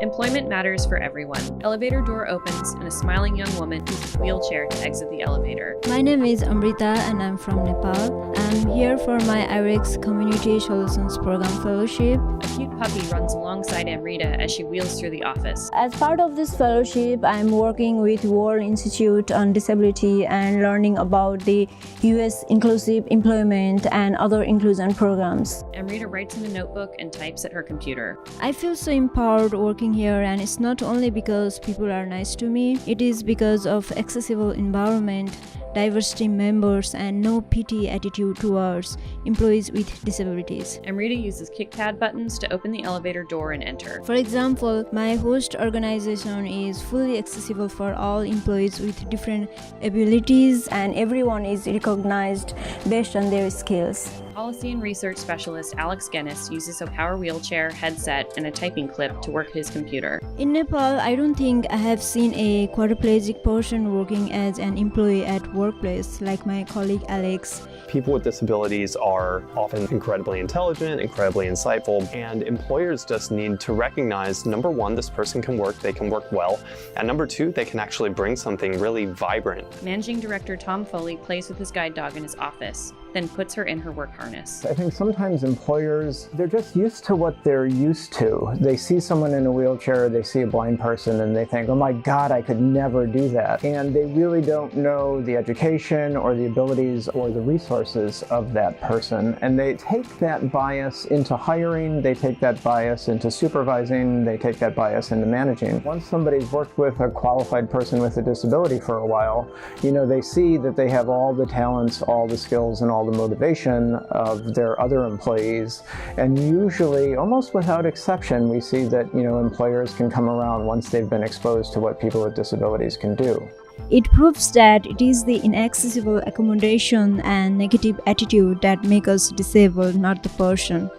Employment matters for everyone. Elevator door opens and a smiling young woman uses a wheelchair to exit the elevator. My name is Amrita and I'm from Nepal. I'm here for my IREX Community Solutions Program Fellowship. A cute puppy runs alongside Amrita as she wheels through the office. As part of this fellowship, I'm working with World Institute on Disability and learning about the US Inclusive Employment and other inclusion programs. Amrita writes in a notebook and types at her computer. I feel so empowered working here, and it's not only because people are nice to me, it is because of accessible environment, diversity members, and no pity attitude towards employees with disabilities. Amrita uses kickpad buttons to open the elevator door and enter. For example, my host organization is fully accessible for all employees with different abilities, and everyone is recognized based on their skills. Policy and research specialist Alex Guinness uses a power wheelchair, headset, and a typing clip to work his computer. In Nepal, I don't think I have seen a quadriplegic person working as an employee at workplace like my colleague Alex. People with disabilities are often incredibly intelligent, incredibly insightful, and employers just need to recognize, number one, this person can work, they can work well, and number two, they can actually bring something really vibrant. Managing Director Tom Foley plays with his guide dog in his office, then puts her in her work harness. I think sometimes employers, they're just used to what they're used to. They see someone in a wheelchair, they see a blind person, and they think, oh my God, I could never do that. And they really don't know the education or the abilities or the resources of that person. And they take that bias into hiring, they take that bias into supervising, they take that bias into managing. Once somebody's worked with a qualified person with a disability for a while, they see that they have all the talents, all the skills, and all the motivation of their other employees. And usually, almost without exception, we see that employers can come around once they've been exposed to what people with disabilities can do. It proves that it is the inaccessible accommodation and negative attitude that make us disabled, not the person.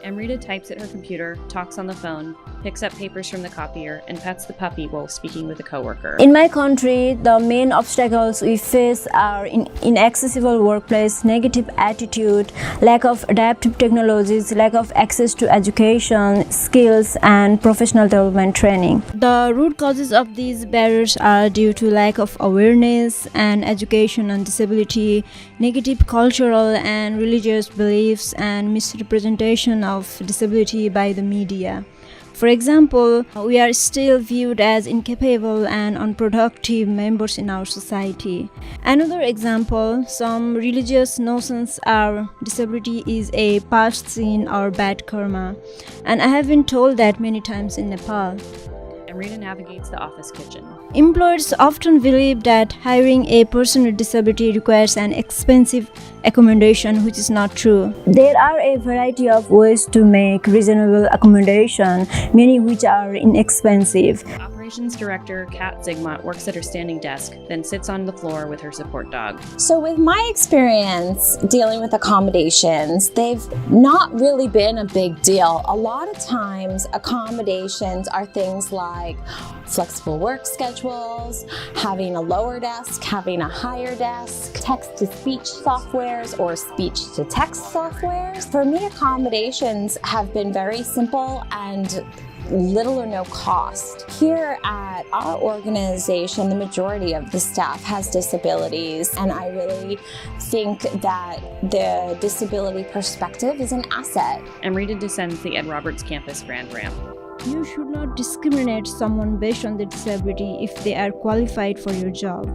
Amrita types at her computer, talks on the phone, picks up papers from the copier, and pets the puppy while speaking with a coworker. In my country, the main obstacles we face are inaccessible workplace, negative attitude, lack of adaptive technologies, lack of access to education, skills, and professional development training. The root causes of these barriers are due to lack of awareness and education on disability, negative cultural and religious beliefs, and misrepresentation of disability by the media. For example, we are still viewed as incapable and unproductive members in our society. Another example, some religious notions are disability is a past sin or bad karma, and I have been told that many times in Nepal. Amrita navigates the office kitchen. Employers often believe that hiring a person with disability requires an expensive accommodation, which is not true. There are a variety of ways to make reasonable accommodation, many which are inexpensive. Operations Director Kat Zigmont works at her standing desk, then sits on the floor with her support dog. So with my experience dealing with accommodations, they've not really been a big deal. A lot of times accommodations are things like flexible work schedules, having a lower desk, having a higher desk, text-to-speech softwares or speech-to-text softwares. For me, accommodations have been very simple and little or no cost. Here at our organization, the majority of the staff has disabilities, and I really think that the disability perspective is an asset. Amrita descends the Ed Roberts campus grand ramp. You should not discriminate someone based on their disability if they are qualified for your job.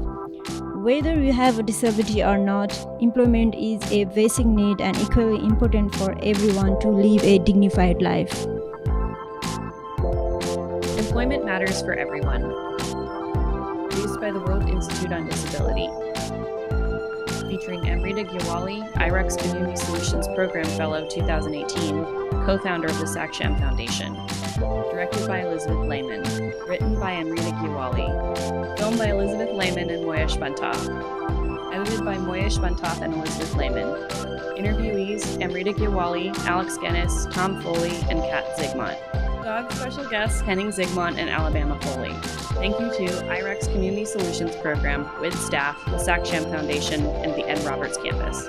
Whether you have a disability or not, employment is a basic need and equally important for everyone to live a dignified life. Employment matters for everyone. Produced by the World Institute on Disability. Featuring Amrita Gyawali, IREX Community Solutions Program Fellow 2018, co-founder of the Saksham Foundation. Directed by Elizabeth Lehman. Written by Amrita Gyawali. Filmed by Elizabeth Lehman and Moya Shvantoff. Edited by Moya Shvantoff and Elizabeth Lehman. Interviewees, Amrita Gyawali, Alex Guinness, Tom Foley, and Kat Zigmont. Dog special guests Henning Zigmont and Alabama Foley. Thank you to IREX Community Solutions Program with staff, the Saksham Foundation, and the Ed Roberts campus.